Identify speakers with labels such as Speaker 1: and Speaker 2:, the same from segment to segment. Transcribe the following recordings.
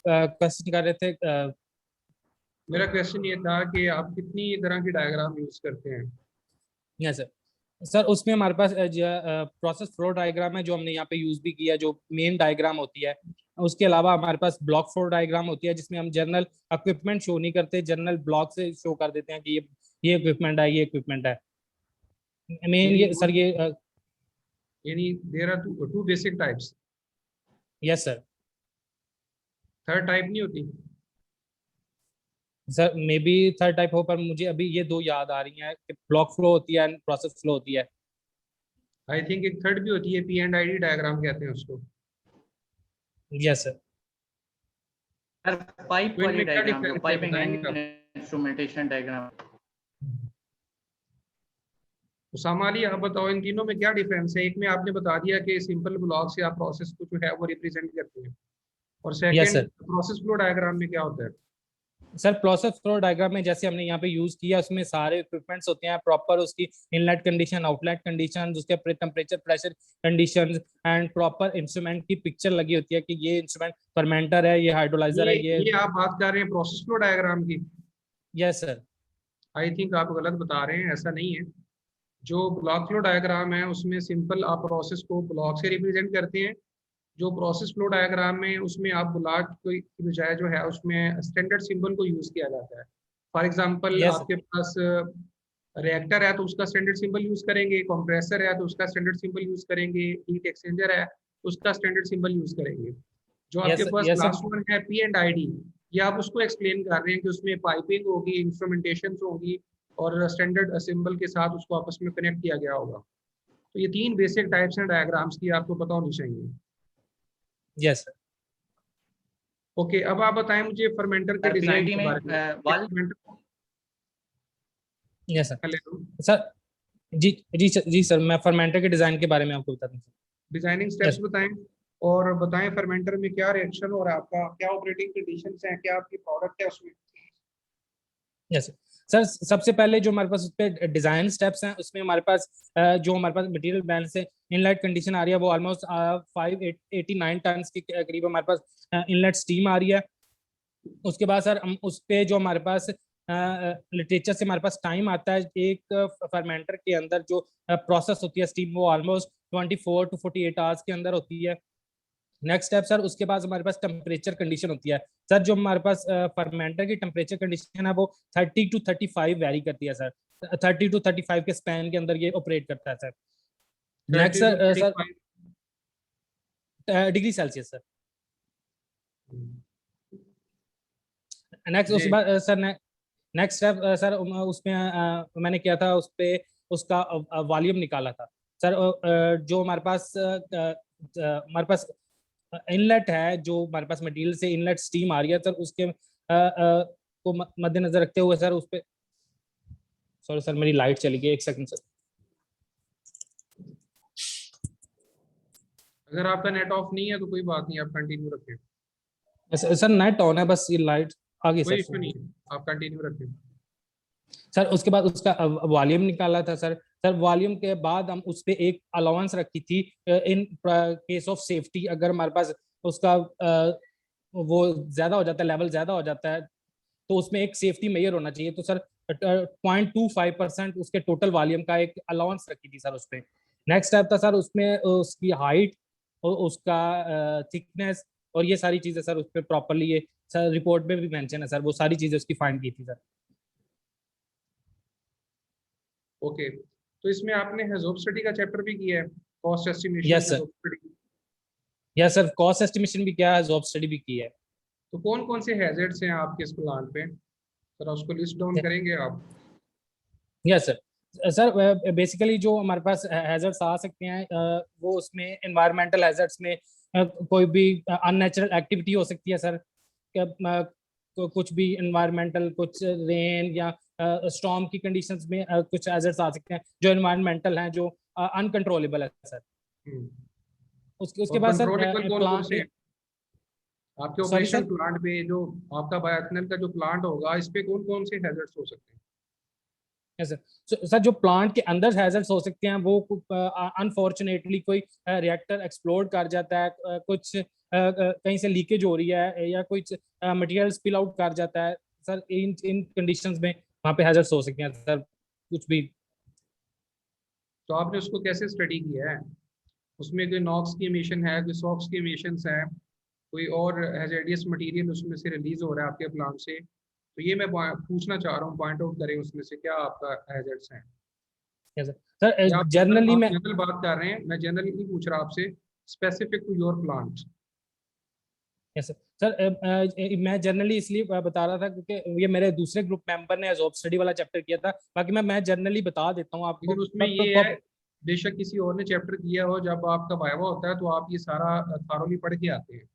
Speaker 1: Question कर रहे थे।
Speaker 2: मेरा क्वेश्चन ये था कि आप कितनी तरह की डायग्राम यूज करते हैं?
Speaker 1: Yes sir. सर उसमें हमारे पास प्रोसेस फ्लो डायग्राम है जो हमने यहाँ पे यूज भी किया, जो मेन डायग्राम होती है। उसके अलावा हमारे पास ब्लॉक फ्लो डायग्राम होती है जिसमें हम जनरल इक्विपमेंट शो नहीं करते, जनरल ब्लॉक से शो कर देते हैं कि ये इक्विपमेंट है, ये इक्विपमेंट है। मेन
Speaker 2: यानी
Speaker 1: ये सर ये
Speaker 2: यानी there are two basic types.
Speaker 1: Yes sir.
Speaker 2: Third type नहीं होती?
Speaker 1: Sir maybe third type हो, पर मुझे अभी ये दो याद आ रही हैं कि ब्लॉक फ्लो होती है एंड प्रोसेस फ्लो होती है।
Speaker 2: आई थिंक एक थर्ड भी होती है, P and I D diagram कहते हैं उसको।
Speaker 1: Yes sir.
Speaker 3: सर पाइप
Speaker 2: तो
Speaker 3: वाली
Speaker 2: इनमें क्या
Speaker 3: डायग्राम, जो
Speaker 2: डिफरेंस है
Speaker 3: पाइपिंग
Speaker 2: बताएंगे
Speaker 3: एंड
Speaker 2: आप?
Speaker 3: Instrumentation diagram.
Speaker 2: उसामा अली, आप बताओ इन तीनों में क्या डिफरेंस है? एक में आपने बता दिया कि सिंपल ब्लॉक से आप प्रोसेस को जो है वो रिप्रेजेंट करते हैं, और
Speaker 1: yes
Speaker 2: second
Speaker 1: sir.
Speaker 2: Process flow diagram में क्या होता है?
Speaker 1: सर प्रोसेस फ्लो डायग्राम में जैसे हमने यहाँ पे यूज किया, उसमें सारे इक्विपमेंट्स होते हैं प्रॉपर, उसकी इनलेट कंडीशन, आउटलेट कंडीशन, उसके temperature pressure condition and proper instrument की पिक्चर लगी होती है कि ये इंस्ट्रूमेंट फर्मेंटर है, ये हाइड्रोलाइजर है,
Speaker 2: ये आप बात कर रहे हैं प्रोसेस फ्लो डायग्राम की?
Speaker 1: Yes sir.
Speaker 2: आई थिंक आप गलत बता रहे हैं, ऐसा नहीं है। जो ब्लॉक फ्लो डायग्राम है उसमें सिंपल आप प्रोसेस को ब्लॉक से रिप्रेजेंट करते हैं। जो प्रोसेस फ्लो डायग्राम में उसमें आप ब्लॉक की बजाय जो है उसमें स्टैंडर्ड सिंबल को यूज किया जाता है। फॉर एग्जांपल
Speaker 1: यस
Speaker 2: आपके पास रिएक्टर है तो उसका स्टैंडर्ड सिंबल यूज करेंगे, कंप्रेसर है तो उसका स्टैंडर्ड सिंबल यूज करेंगे, हीट एक्सचेंजर है तो उसका स्टैंडर्ड सिंबल यूज करेंगे। जो आपके
Speaker 1: यस
Speaker 2: पास
Speaker 1: यस
Speaker 2: लास्ट वन है पी एंड आई डी, ये आप उसको एक्सप्लेन कर रहे हैं कि उसमें पाइपिंग होगी, इंस्ट्रूमेंटेशन होगी, और स्टैंडर्ड सिंबल के साथ उसको आपस में कनेक्ट किया गया होगा। तो ये तीन बेसिक टाइप्स हैं डायग्राम्स की, आपको पता होनी चाहिए।
Speaker 1: Yes sir.
Speaker 2: ओके, अब आप बताएं मुझे फर्मेंटर के
Speaker 3: सर
Speaker 2: डिजाइन
Speaker 3: पीआईटी
Speaker 2: के
Speaker 3: में
Speaker 2: बारे में।
Speaker 3: वाल।
Speaker 1: Yes sir.
Speaker 2: हेलो,
Speaker 1: सर जी जी सर, मैं फर्मेंटर के डिजाइन के बारे में आपको बताता हूँ।
Speaker 2: डिजाइनिंग स्टेप्स
Speaker 1: यस
Speaker 2: बताएं, और बताएं फर्मेंटर में क्या रिएक्शन और आपका क्या ऑपरेटिंग कंडीशंस हैं, क्या आपकी प्रोडक्ट है उसमें।
Speaker 1: Yes sir. सबसे पहले जो हमारे पास उस पे डिजाइन स्टेप्स हैं, उसमें हमारे पास जो हमारे पास मटेरियल बैलेंस है, इनलेट कंडीशन आ रही है वो ऑलमोस्ट 589 टन के करीब हमारे पास इनलेट स्टीम आ रही है। उसके बाद सर हम उस पे जो हमारे पास लिटरेचर से हमारे पास टाइम आता है, एक फर्मेंटर के अंदर जो प्रोसेस होती है स्टीम, वो ऑलमोस्ट 24 to 48 आवर्स के अंदर होती है। नेक्स्ट स्टेप सर, उसके बाद हमारे पास टेम्परेचर कंडीशन होती है। सर जो हमारे पास फर्मेंटर की टेम्परेचर कंडीशन है वो 30 to 35 वेरी करती है सर। 30 to 35 के स्पैन के अंदर ये ऑपरेट करता है sir. Next
Speaker 2: 30 to
Speaker 1: sir
Speaker 2: 35।
Speaker 1: Degree Celsius sir. Next
Speaker 2: जी।
Speaker 1: उसके बाद सर नेक्स्ट स्टेप सर उसमें मैंने किया था उस पे उसका वॉल्यूम निकाला था सर। जो हमारे पास इनलेट है, जो हमारे पास मटेरियल से इनलेट स्टीम आ रही है सर, उसके को मद्देनजर रखते हुए सर उस पे, सॉरी सर मेरी लाइट चली गई, एक सेकंड सर।
Speaker 2: अगर आपका नेट ऑफ नहीं है तो कोई बात नहीं, आप कंटिन्यू रखें।
Speaker 1: सर नेट ऑन है, बस ये लाइट आ गई
Speaker 2: कोई
Speaker 1: सर।
Speaker 2: इशू नहीं है, आप कंटिन्यू रखें।
Speaker 1: सर उसके बाद उसका वॉल्यूम निकाला था सर। सर वॉल्यूम के बाद हम उस पे एक अलाउंस रखी थी इन केस ऑफ सेफ्टी, अगर हमारे पास उसका वो ज्यादा हो जाता है, लेवल ज्यादा हो जाता है, तो उसमें एक सेफ्टी मेजर होना चाहिए। तो सर 0.25% उसके टोटल वॉल्यूम का एक अलाउंस रखी थी सर उस पे। नेक्स्ट स्टेप था सर उसमें उसकी हाइट और उसका थिकनेस और ये सारी चीजें सर उस पर प्रॉपरली, ये सर रिपोर्ट में भी मेंशन है सर, वो सारी चीजें उसकी फाइंड की थी सर।
Speaker 2: ओके, तो इसमें आपने हेजोब स्टडी का चैप्टर भी किया है, cost estimation,
Speaker 1: yes sir.
Speaker 2: HAZOP study.
Speaker 1: Yes sir, cost estimation भी किया है, जॉब स्टडी भी की है।
Speaker 2: तो कौन कौन से हैजर्ड्स हैं आपके इस प्लान पे, जरा उसको लिस्ट डाउन करेंगे आप?
Speaker 1: Yes sir. सर बेसिकली जो हमारे पास हैजर्ड्स आ सकते हैं वो उसमें एनवायरमेंटल हैजर्ड्स में कोई भी अननेचुरल एक्टिविटी हो सकती है सर। कुछ भी एनवायरमेंटल, कुछ रेन या स्टॉर्म की कंडीशंस में कुछ हैजर्ड्स आ सकते हैं जो एनवायरमेंटल हैं, जो अनकंट्रोलेबल है सर। उसके
Speaker 2: और
Speaker 1: बाद सर
Speaker 2: कंट्रोलेबल कौन कौन से हैं आपके
Speaker 1: सॉरी
Speaker 2: ऑपरेशन
Speaker 1: सर।
Speaker 2: प्लांट पे? जो आपका बायोएथेनॉल का जो प्लांट होगा, इस पे कौन कौन से हैजर्ड्स हो सकते हैं?
Speaker 1: Yes sir. सर जो प्लांट के अंदर हैजर्ड्स हो सकते हैं वो अनफॉर्चुनेटली कोई रिएक्टर एक्सप्लोड कर जाता है, कुछ कहीं से लीकेज हो रही है या कुछ मटेरियल स्पिल आउट कर जाता है सर, इन इन कंडीशंस में वहाँ पे हैजर्ड्स हो सकते हैं सर, कुछ भी।
Speaker 2: तो आपने उसको कैसे स्टडी किया है? उसमें कोई नॉक्स की एमिशन है, कोई सॉक्स की एमिशंस है, कोई और हैजर्डियस मटेरियल उसमें से रिलीज हो रहा है आपके प्लांट से? तो ये मैं पूछना चाह रहा हूँ, पॉइंट आउट करें उसमें से क्या आपका हैजर्ड्स हैं।
Speaker 1: Yes sir.
Speaker 2: या आप
Speaker 1: जनरली मैं
Speaker 2: जनरल बात कर रहे हैं, मैं जनरली नहीं पूछ रहा आपसे, specific to your plant.
Speaker 1: Yes sir. मैं जनरली इसलिए बता रहा था क्योंकि ये मेरे दूसरे ग्रुप मेंबर ने जॉब स्टडी वाला चैप्टर किया था, बाकी मैं जनरली बता देता हूँ आपको।
Speaker 2: लेकिन उसमें ये है, बेशक किसी और ने चैप्टर किया हो, जब आपका वाइवा होता है तो आप ये सारा थारोली पढ़ के आते हैं।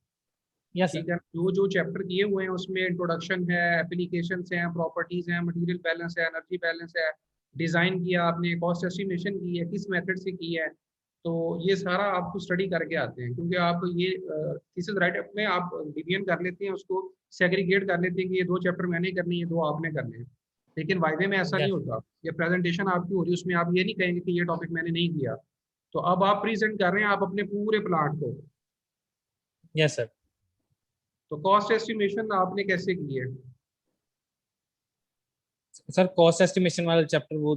Speaker 1: यस
Speaker 2: ठीक है, जो जो चैप्टर किए हुए हैं उसमें इंट्रोडक्शन है, एप्लीकेशंस हैं, प्रॉपर्टीज हैं, मटेरियल बैलेंस है, एनर्जी बैलेंस है, डिजाइन किया आपने, कॉस्ट एस्टिमेशन की है, किस मेथड से की है, तो ये सारा आपको स्टडी करके आते हैं। क्योंकि आप ये थीसिस राइट अप में आप डिवीजन कर लेते हैं, उसको सेग्रीगेट कर लेते हैं कि ये 2 चैप्टर मैंने करनी है, 2 आपने करने हैं। लेकिन वाइवे में ऐसा नहीं होता, ये प्रेजेंटेशन आपकी हो रही है, उसमें आप ये नहीं कहेंगे कि ये टॉपिक मैंने नहीं किया। तो अब आप प्रेजेंट कर रहे हैं आप अपने पूरे प्लांट को।
Speaker 1: Yes sir.
Speaker 2: तो कॉस्ट एस्टिमेशन आपने कैसे की है?
Speaker 1: सर कॉस्ट एस्टिमेशन वाला चैप्टर वो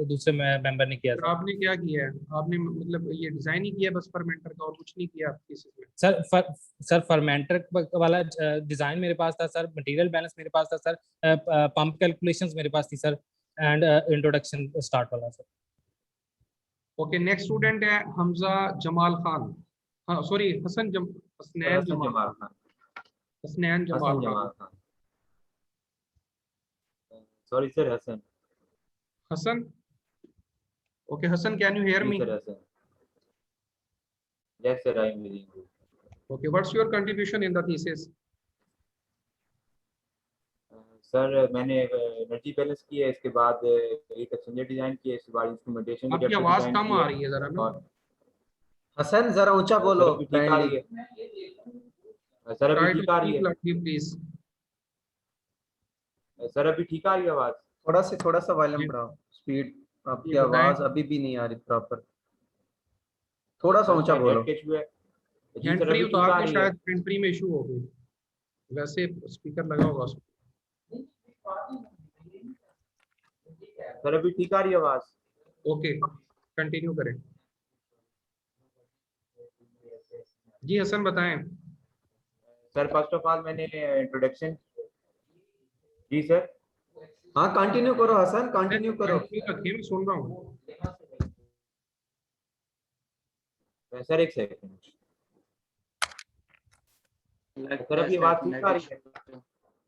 Speaker 1: दूसरे मेंबर ने किया
Speaker 2: फिर
Speaker 1: था।
Speaker 2: आपने क्या किया है? आपने मतलब ये डिजाइन ही किया बस फर्मेंटर का, और कुछ नहीं किया आपकी थीसिस में?
Speaker 1: सर फर्मेंटर वाला डिजाइन मेरे पास था सर, मटेरियल बैलेंस मेरे पास था सर, पंप कैलकुलेशंस मेरे पास थी सर, एंड इंट्रोडक्शन स्टार्ट वाला सर।
Speaker 2: ओके, नेक्स्ट स्टूडेंट है हमजा जमाल खान। हाँ sorry, Hasnain Jamal Khan. Hasnain Jamal Khan.
Speaker 4: Sorry sir, Hasan.
Speaker 2: Hasan, okay Hasan, can you hear
Speaker 4: जी
Speaker 2: me?
Speaker 4: Sir, Hasan. Yes sir, I am reading you.
Speaker 2: Okay, what's your contribution in the thesis?
Speaker 4: Sir मैंने energy balance की है, इसके बाद एक एक्सचेंजर डिजाइन किया है, इसके बाद इंस्ट्रूमेंटेशन
Speaker 2: आपकी आवाज कम आ रही है जरा ना।
Speaker 4: और
Speaker 5: हसन जरा ऊंचा बोलो
Speaker 4: सर अभी ठीक आ रही है? सर अभी
Speaker 2: ट्राई टू
Speaker 4: ठीक आ रही
Speaker 2: स्पीक
Speaker 4: है?
Speaker 2: Loudly please.
Speaker 4: सर अभी ठीक आ रही है आवाज?
Speaker 5: थोड़ा सा वॉल्यूम बढ़ाओ, स्पीड। आपकी
Speaker 2: ये बताएं।
Speaker 5: आवाज अभी भी नहीं आ रही प्रॉपर, थोड़ा सा ऊंचा बोलो।
Speaker 4: नेट इशू है जी
Speaker 2: हैंड
Speaker 4: सर,
Speaker 2: फ्री
Speaker 4: अभी ठीक आ
Speaker 2: उतार दो,
Speaker 4: रही है?
Speaker 2: शायद हैंड फ्री में इशू हो गई, वैसे स्पीकर लगा होगा उसमें।
Speaker 4: सर अभी ठीक आ रही है आवाज?
Speaker 2: ओके, कंटिन्यू करें। जी हसन बताएं।
Speaker 4: सर फर्स्ट ऑफ ऑल मैंने इंट्रोडक्शन। जी सर।
Speaker 5: हाँ कंटिन्यू करो हसन, कंटिन्यू करो।
Speaker 2: रखिए, मैं सुन रहा हूँ।
Speaker 4: सर एक सेकंड। सर अभी आवाज ठीक आ रही है?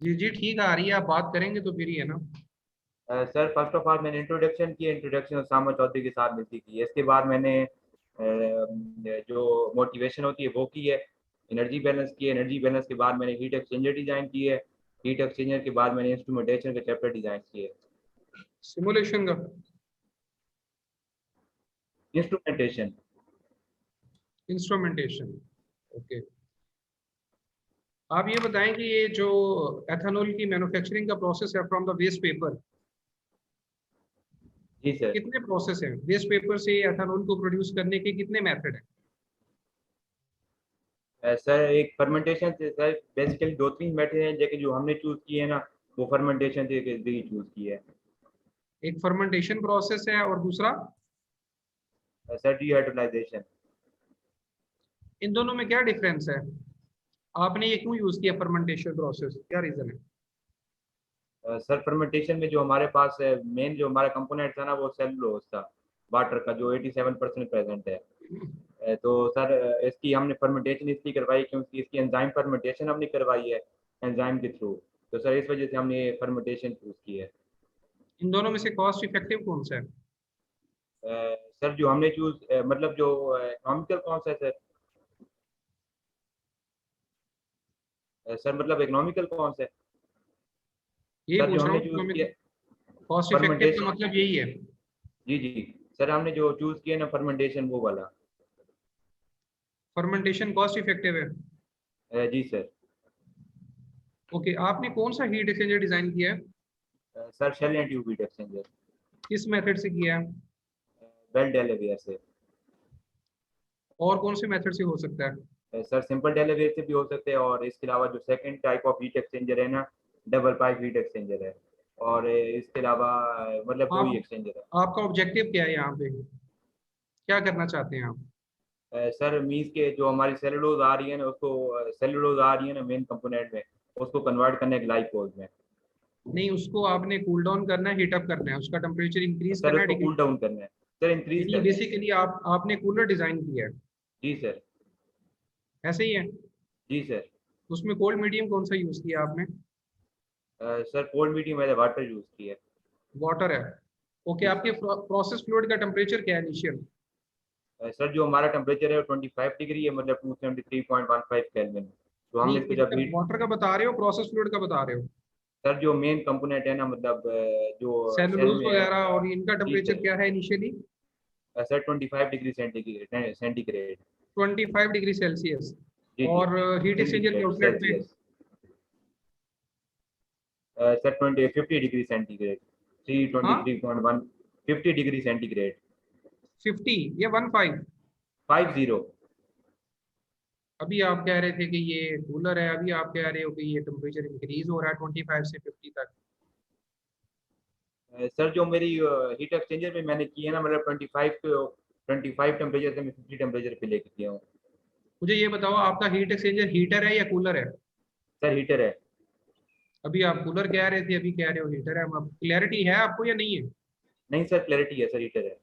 Speaker 2: जी जी ठीक आ रही है, आप बात करेंगे तो फिर ही है ना।
Speaker 4: सर फर्स्ट ऑफ ऑल मैंने इंट्रोडक्शन की, इंट्रोडक्शन उसामा चौधरी के साथ मिलती की है। इसके बाद मैंने जो मोटिवेशन होती है वो की है, एनर्जी बैलेंस की है, एनर्जी बैलेंस के बाद मैंने हीट एक्सचेंजर डिजाइन की है, हीट एक्सचेंजर के बाद मैंने इंस्ट्रूमेंटेशन के चैप्टर डिजाइन किए।
Speaker 2: सिमुलेशन का
Speaker 4: इंस्ट्रूमेंटेशन।
Speaker 2: Instrumentation, okay. आप ये बताएं कि ये जो एथेनॉल की मैन्युफैक्चरिंग का प्रोसेस है फ्रॉम द वेस्ट पेपर,
Speaker 4: जी सर।
Speaker 2: कितने प्रोसेस हैं? वेस्ट पेपर से एथेनॉल को प्रोड्यूस करने के कितने मेथड हैं?
Speaker 4: सर एक फर्मेंटेशन से सर बेसिकली 2-3 मेथड हैं, लेकिन जो हमने चूज किए हैं ना वो फर्मेंटेशन से चूज किए हैं।
Speaker 2: एक फर्मेंटेशन प्रोसेस है और दूसरा?
Speaker 4: सर डिहाइड्रोलाइजेशन।
Speaker 2: इन दोनों में क्या डिफरेंस है? आपने ये क्यों यूज किया फर्मेंटेशन प्रोसेस, क्या रीजन है?
Speaker 4: सर फर्मेंटेशन में जो हमारे पास मेन जो हमारा कंपोनेंट था ना वो सेलुलोज था, वाटर का, जो 87% प्रेजेंट है। तो सर इसकी हमने फर्मेंटेशन इसलिए करवाई क्योंकि इसकी एंजाइम फर्मेंटेशन हमने करवाई है एंजाइम के थ्रू, तो सर इस वजह से हमने फर्मेंटेशन चूज की है।
Speaker 2: इन दोनों में से कॉस्ट इफेक्टिव कौन सा है?
Speaker 4: सर जो हमने चूज मतलब जो इकोनॉमिकल कौन सा है सर? सर मतलब इकोनॉमिकल कौन सा है?
Speaker 2: ये
Speaker 4: सर जो
Speaker 2: पूछ रहा
Speaker 4: हमने
Speaker 2: हूँ,
Speaker 4: चूज किया
Speaker 2: कॉस्ट इफेक्टिव का
Speaker 4: फर्मेंटेशन।
Speaker 2: मतलब यही है।
Speaker 4: जी जी सर, हमने जो चूज किया ना फर्मेंटेशन वो वाला।
Speaker 2: फर्मेंटेशन कॉस्ट इफेक्टिव है।
Speaker 4: जी सर।
Speaker 2: ओके, आपने कौन सा हीट एक्सचेंजर डिजाइन किया है?
Speaker 4: Sir shell and tube heat exchanger.
Speaker 2: किस मेथड से किया है?
Speaker 4: बेल्ट डेलीवेयर से।
Speaker 2: और कौन से मेथड से हो सकता है?
Speaker 4: सर सिंपल डेलीवेयर से भी हो सकते हैं, और इसके अलावा जो second type of heat exchanger है ना, डबल पाइप हीट एक्सचेंजर है, और इसके अलावा मतलब दो ही
Speaker 2: आप
Speaker 4: एक्सचेंजर है।
Speaker 2: आपका ऑब्जेक्टिव क्या है यहाँ पे, क्या करना चाहते हैं आप?
Speaker 4: सर मीन्स के जो हमारी सेलुलोज आ रही है ना, उसको सेलुलोज आ रही है ना मेन कंपोनेंट में, उसको कन्वर्ट करने के ग्लाइकोज में।
Speaker 2: नहीं, उसको आपने कूल डाउन करना है, हीट अप करना है, उसका टेम्परेचर इंक्रीज
Speaker 4: सर
Speaker 2: करना है,
Speaker 4: उसको कूल डाउन करना है, सर इंक्रीज
Speaker 2: यानी
Speaker 4: करना है।
Speaker 2: बेसिकली आपने कूलर डिजाइन किया है,
Speaker 4: जी सर।
Speaker 2: ऐसे ही है?
Speaker 4: जी सर।
Speaker 2: उसमें कोल्ड मीडियम कौन सा यूज किया आपने?
Speaker 4: सर कोल्ड मीडियम मैंने वाटर यूज की है।
Speaker 2: वाटर है। ओके, आपके प्रोसेस फ्लूइड का टेम्परेचर क्या है इनिशियल?
Speaker 4: सर जो हमारा टेम्परेचर है वो 25 डिग्री है, मतलब 273.15 केल्विन। तो हमने इसको जब
Speaker 2: नहीं,
Speaker 4: हीट,
Speaker 2: वाटर का बता रहे हो, प्रोसेस फ्लूइड का बता रहे हो?
Speaker 4: सर जो मेन कंपोनेंट है ना, मतलब जो सेल
Speaker 2: सेलुलोज
Speaker 4: में है।
Speaker 2: वगैरह, और इनका
Speaker 4: जी
Speaker 2: टेम्परेचर
Speaker 4: सर।
Speaker 2: क्या है initially?
Speaker 4: Sir 25 degree centigrade.
Speaker 2: 25 degree Celsius.
Speaker 4: जी जी।
Speaker 2: और हीट एक्सचेंजर के
Speaker 4: सेंटीग्रेड
Speaker 2: आउटलेट पे?
Speaker 4: सेल्सियस। Sir 50 degree centigrade.
Speaker 2: हाँ,
Speaker 4: 323.1 50 डिग्री सेंटीग्रेड।
Speaker 2: 50 या 15?
Speaker 4: 50।
Speaker 2: अभी आप कह रहे थे कि ये कूलर है, अभी आप कह रहे हो कि ये टेम्परेचर इंक्रीज हो रहा है 25 से 50 तक।
Speaker 4: सर जो मेरी हीट एक्सचेंजर में मैंने की है ना, मतलब 25 टेम्परेचर से मैं 50 टेम्परेचर पे लेके गया हूँ।
Speaker 2: मुझे ये बताओ, आपका हीट एक्सचेंजर हीटर है या कूलर है?
Speaker 4: सर हीटर है।
Speaker 2: अभी आप कूलर कह रहे थे, अभी कह रहे हो हीटर है। अब क्लैरिटी है आपको या नहीं है?
Speaker 4: नहीं सर, क्लैरिटी है सर, हीटर है।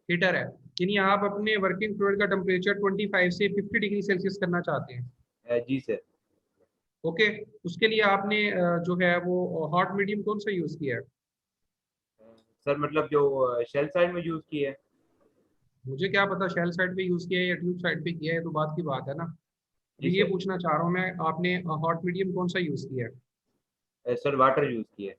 Speaker 2: हीटर है, यानी आप अपने वर्किंग फ्लूइड का टेम्परेचर 25 से 50 डिग्री सेल्सियस करना चाहते हैं।
Speaker 4: जी सर।
Speaker 2: ओके, उसके लिए आपने जो है वो हॉट मीडियम कौन सा यूज किया है?
Speaker 4: सर मतलब जो शेल साइड में यूज की है।
Speaker 2: मुझे क्या पता शेल साइड पे यूज किया है या ट्यूब साइड पे किया है, तो बात की बात है ना।
Speaker 4: जी
Speaker 2: अभी ये
Speaker 4: सर।
Speaker 2: पूछना चाह रहा हूँ मैं, आपने हॉट मीडियम कौन सा यूज किया है?
Speaker 4: सर वाटर यूज की है।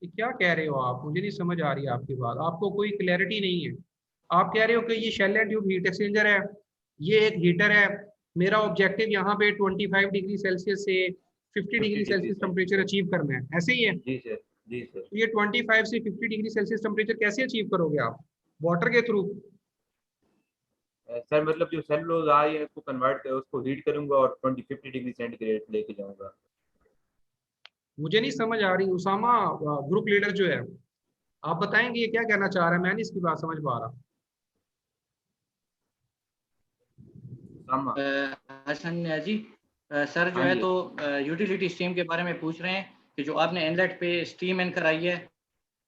Speaker 2: ये क्या कह रहे हो आप? मुझे नहीं समझ आ रही है आपकी बात, आपको कोई क्लैरिटी नहीं है। आप कह रहे हो कि ये shell and tube heat exchanger है, ये एक हीटर है, मेरा ऑब्जेक्टिव यहाँ पे 25 डिग्री सेल्सियस से 50
Speaker 4: 50
Speaker 2: degree
Speaker 4: degree
Speaker 2: Celsius temperature
Speaker 4: centigrade.
Speaker 2: Achieve करना है, ऐसे ही है?
Speaker 4: जी सर। जी सर।
Speaker 2: तो ये 25 से 50 डिग्री सेल्सियस टेम्परेचर कैसे अचीव करोगे आप? वाटर के थ्रू?
Speaker 4: सर मतलब जो सेलुलोज आ रही है उसको कन्वर्ट कर, उसको हीट करूंगा और 50 डिग्री सेंटीग्रेड लेके जाऊंगा।
Speaker 2: मुझे नहीं समझ आ रही उसामा, ग्रुप लीडर जो है, आप बताएंगे ये क्या कहना चाह रहा है? मैं नहीं इसकी बात समझ पा रहा।
Speaker 4: सामा।
Speaker 3: हसन न्याजी सर जो
Speaker 4: हाँ
Speaker 3: है
Speaker 4: जी।
Speaker 3: तो यूटिलिटी स्ट्रीम के बारे में पूछ रहे हैं कि जो आपने इनलेट पे स्टीम इन कराई है,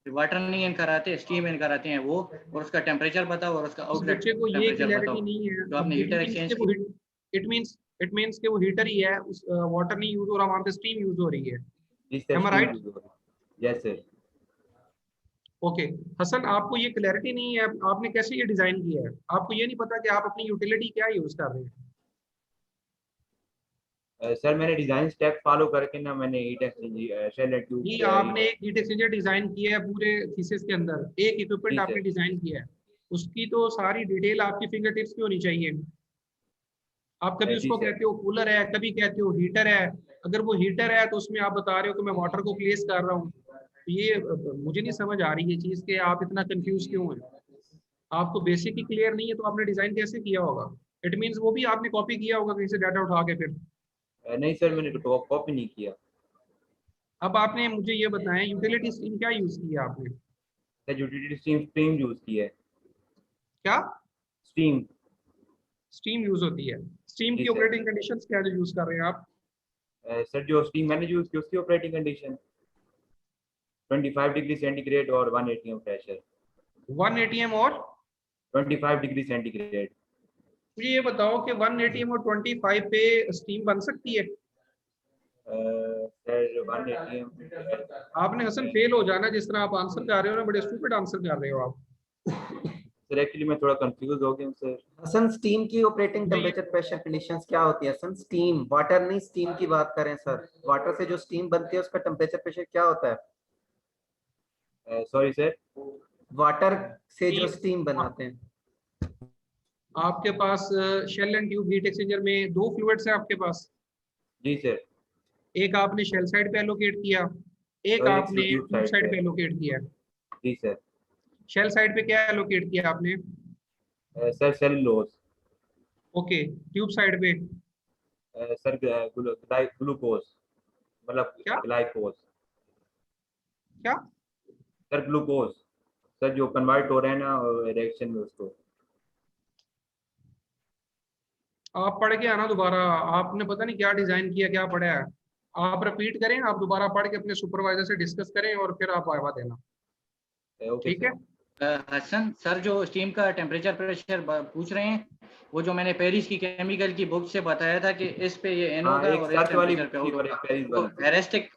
Speaker 3: वाटर नहीं इन कराते, स्टीम इन कराते हैं वो, और उसका टेम्परेचर बताओ और उसका
Speaker 2: इस
Speaker 3: आउटलेट
Speaker 2: बच्चे को ये
Speaker 3: टेम्परेचर
Speaker 2: क्लैरिटी
Speaker 3: बताओ
Speaker 2: नहीं है।
Speaker 3: जो
Speaker 2: अब
Speaker 3: आपने
Speaker 2: इट
Speaker 3: हीटर
Speaker 2: मींस
Speaker 3: एक्सचेंज
Speaker 2: के वो
Speaker 3: की।
Speaker 2: इट मींस के वो हीटर ही है, उस वाटर नहीं यूज हो रहा, वहां पे स्टीम यूज हो रही है।
Speaker 4: जी सर,
Speaker 2: एम आई
Speaker 4: स्टीम
Speaker 2: राइट?
Speaker 4: यूज हो रही है। Yes sir.
Speaker 2: ओके। हसन, आपको ये क्लैरिटी नहीं है, आपने कैसे ये डिजाइन किया है? आपको ये नहीं पता कि आप अपनी यूटिलिटी क्या यूज कर रहे हैं?
Speaker 4: सर मैंने डिजाइन स्टेप फॉलो करके ना, मैंने heat exchange shell and tube
Speaker 2: जी,
Speaker 4: हीट।
Speaker 2: आपने एक हीट एक्सचेंजर डिजाइन किया है पूरे थीसिस के अंदर, एक इक्विपमेंट
Speaker 4: जी
Speaker 2: आपने
Speaker 4: सर।
Speaker 2: डिजाइन किया है, उसकी तो सारी डिटेल आपकी फिंगर टिप्स पे होनी चाहिए। आप कभी
Speaker 4: जी
Speaker 2: उसको
Speaker 4: सर।
Speaker 2: कहते हो कूलर है, कभी कहते हो हीटर है। अगर वो हीटर है तो उसमें आप बता रहे हो कि मैं वाटर को प्लेस कर रहा हूँ। तो ये मुझे नहीं समझ आ रही ये चीज कि आप इतना कंफ्यूज क्यों हैं। आपको बेसिक ही क्लियर नहीं है तो आपने डिजाइन कैसे किया होगा? इट मीन्स वो भी आपने कॉपी किया होगा कहीं से डाटा उठा के फिर।
Speaker 4: नहीं सर, मैंने कॉपी नहीं किया।
Speaker 2: अब आपने मुझे ये बताएं, यूटिलिटी स्ट्रीम क्या यूज किया आपने?
Speaker 4: Sir utility steam stream use की है।
Speaker 2: क्या
Speaker 4: स्टीम।
Speaker 2: स्टीम यूज होती है? स्टीम
Speaker 4: जी
Speaker 2: की
Speaker 4: सर।
Speaker 2: ऑपरेटिंग कंडीशंस क्या जो यूज कर रहे हैं आप?
Speaker 4: सर जो स्टीम मैंने यूज की उसकी ऑपरेटिंग कंडीशन 25 डिग्री सेंटीग्रेड और 1 atm प्रेशर।
Speaker 2: 1 atm और
Speaker 4: 25 डिग्री सेंटीग्रेड।
Speaker 2: मुझे ये बताओ कि 1 atm और 25 पे स्टीम बन सकती है?
Speaker 4: Sir 1 atm।
Speaker 2: आपने हसन फेल हो जाना, जिस तरह आप आंसर कर रहे हो ना, बड़े स्टूपिड आंसर कर रहे हो आप।
Speaker 4: सर एक्चुअली मैं थोड़ा कंफ्यूज हो गया हूँ सर।
Speaker 5: हसन स्टीम की ऑपरेटिंग
Speaker 2: मुझे ये
Speaker 5: टेम्परेचर प्रेशर कंडीशंस क्या होती है? हसन स्टीम, वाटर नहीं, स्टीम की बात करें सर। वाटर से जो स्टीम बनती है उसका टेम्परेचर प्रेशर क्या होता है?
Speaker 4: Sorry sir.
Speaker 5: वाटर से जो
Speaker 2: स्टीम,
Speaker 5: स्टीम बनाते हैं।
Speaker 2: आपके पास shell and tube heat exchanger में दो फ्लूइड्स हैं आपके पास।
Speaker 4: जी सर।
Speaker 2: एक आपने शेल साइड पे एलोकेट किया, एक
Speaker 4: और एक
Speaker 2: आपने
Speaker 4: ट्यूब
Speaker 2: ट्यूब
Speaker 4: साइड
Speaker 2: साइड
Speaker 4: पे।
Speaker 2: पे एलोकेट किया।
Speaker 4: जी सर।
Speaker 2: शेल साइड पे क्या एलोकेट किया आपने?
Speaker 4: Sir cellulose.
Speaker 2: Okay, tube side पे
Speaker 4: सर ग्लूकोज, मतलब
Speaker 2: क्या
Speaker 4: ग्लाइकोज।
Speaker 2: क्या?
Speaker 4: सर ग्लूकोज, सर जो कन्वर्ट हो रहे हैं ना रिएक्शन में उसको।
Speaker 2: आप पढ़ के आना दोबारा, आपने पता नहीं क्या डिजाइन किया, क्या पढ़ा है। आप रिपीट करें, आप दोबारा पढ़ के अपने सुपरवाइजर से डिस्कस करें और फिर आप वाइवा देना,
Speaker 4: ओके
Speaker 2: ठीक है?
Speaker 3: हसन सर, जो स्टीम का टेम्परेचर प्रेशर पूछ रहे हैं, वो जो मैंने पेरिस की केमिकल की बुक से बताया था कि इस पे ये इन
Speaker 4: हाँ,
Speaker 3: होगा
Speaker 4: एक
Speaker 3: और इस
Speaker 4: सर्च वाली
Speaker 3: टेम्परेचर पे
Speaker 4: बुक थी
Speaker 3: आउट
Speaker 4: और एक
Speaker 3: होगा।
Speaker 4: पेरिस
Speaker 3: तो
Speaker 4: वाली।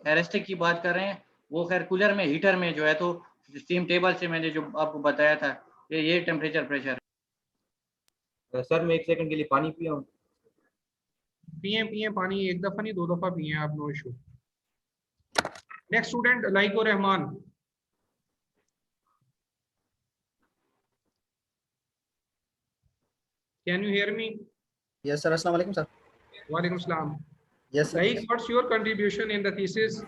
Speaker 3: हेरेस्टिक की बात कर रहे हैं, वो खैर कूलर में हीटर में जो है, तो स्टीम टेबल से मैंने जो आपको बताया था ये टेम्परेचर प्रेशर है।
Speaker 4: सर मैं 1 सेकंड के लिए पानी पिया हूँ।
Speaker 2: पिए पिए पानी, एक दफा नहीं 2 दफा पिए आप, no issue. Next student Laiqo Rahman. Can you hear me?
Speaker 6: Yes sir, अस्सलाम वालेकुम सर।
Speaker 2: वालेकुम सलाम।
Speaker 6: Yes sir.
Speaker 2: Like, what's your contribution in the thesis?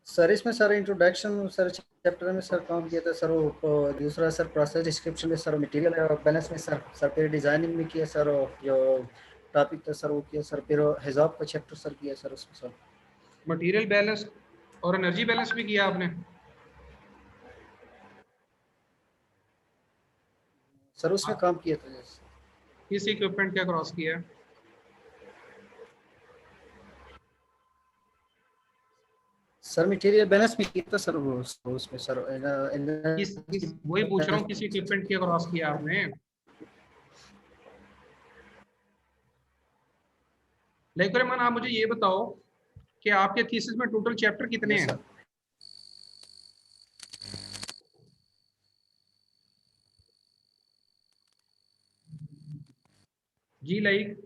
Speaker 6: Sir इसमें सर इंट्रोडक्शन सर चैप्टर में सर काम किया था सर, वो दूसरा सर प्रोसेस डिस्क्रिप्शन में सर, मटेरियल बैलेंस में सर फिर डिजाइनिंग में किया सर, जो टॉपिक था सर वो किया सर, फिर हिसाब का चैप्टर सर किया सर उसमें सर।
Speaker 2: मटेरियल बैलेंस और एनर्जी बैलेंस भी किया आपने?
Speaker 6: सर उसमें काम किया था।
Speaker 2: किस इक्विपमेंट क्या क्रॉस किया है?
Speaker 6: सर मटेरियल बैलेंस में किया था सर, वो उसमें सर
Speaker 2: किस वही पूछ रहा हूँ, किस इक्विपमेंट क्या क्रॉस किया आपने? लाइक रहमान, आप मुझे ये बताओ कि आपके थीसिस में टोटल चैप्टर कितने हैं? जी लाइक।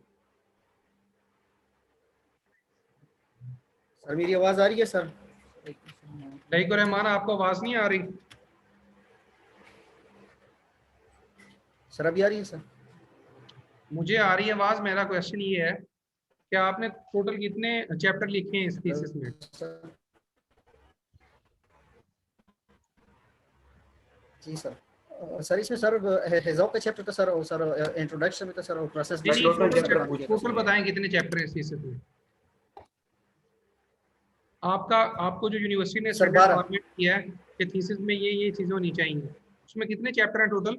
Speaker 6: सर मेरी आवाज आ रही है सर?
Speaker 2: लाइक रहमान, आपको आवाज नहीं आ रही?
Speaker 6: सर अभी आ रही है सर?
Speaker 2: मुझे आ रही है आवाज। मेरा क्वेश्चन ये है कि आपने टोटल कितने चैप्टर लिखे हैं इस थीसिस में?
Speaker 6: जी सर। सर इसमें सर हिसाब का चैप्टर था सर, और सर इंट्रोडक्शन में था सर, और प्रोसेस
Speaker 2: टोटल बताएं कितने चैप्टर हैं इस थीसिस में? आपको जो यूनिवर्सिटी ने
Speaker 6: सर
Speaker 2: स्टैंडर्ड
Speaker 6: 12।
Speaker 2: फॉर्मेट किया है कि थीसिस में ये चीजें होनी चाहिए, उसमें कितने चैप्टर हैं total?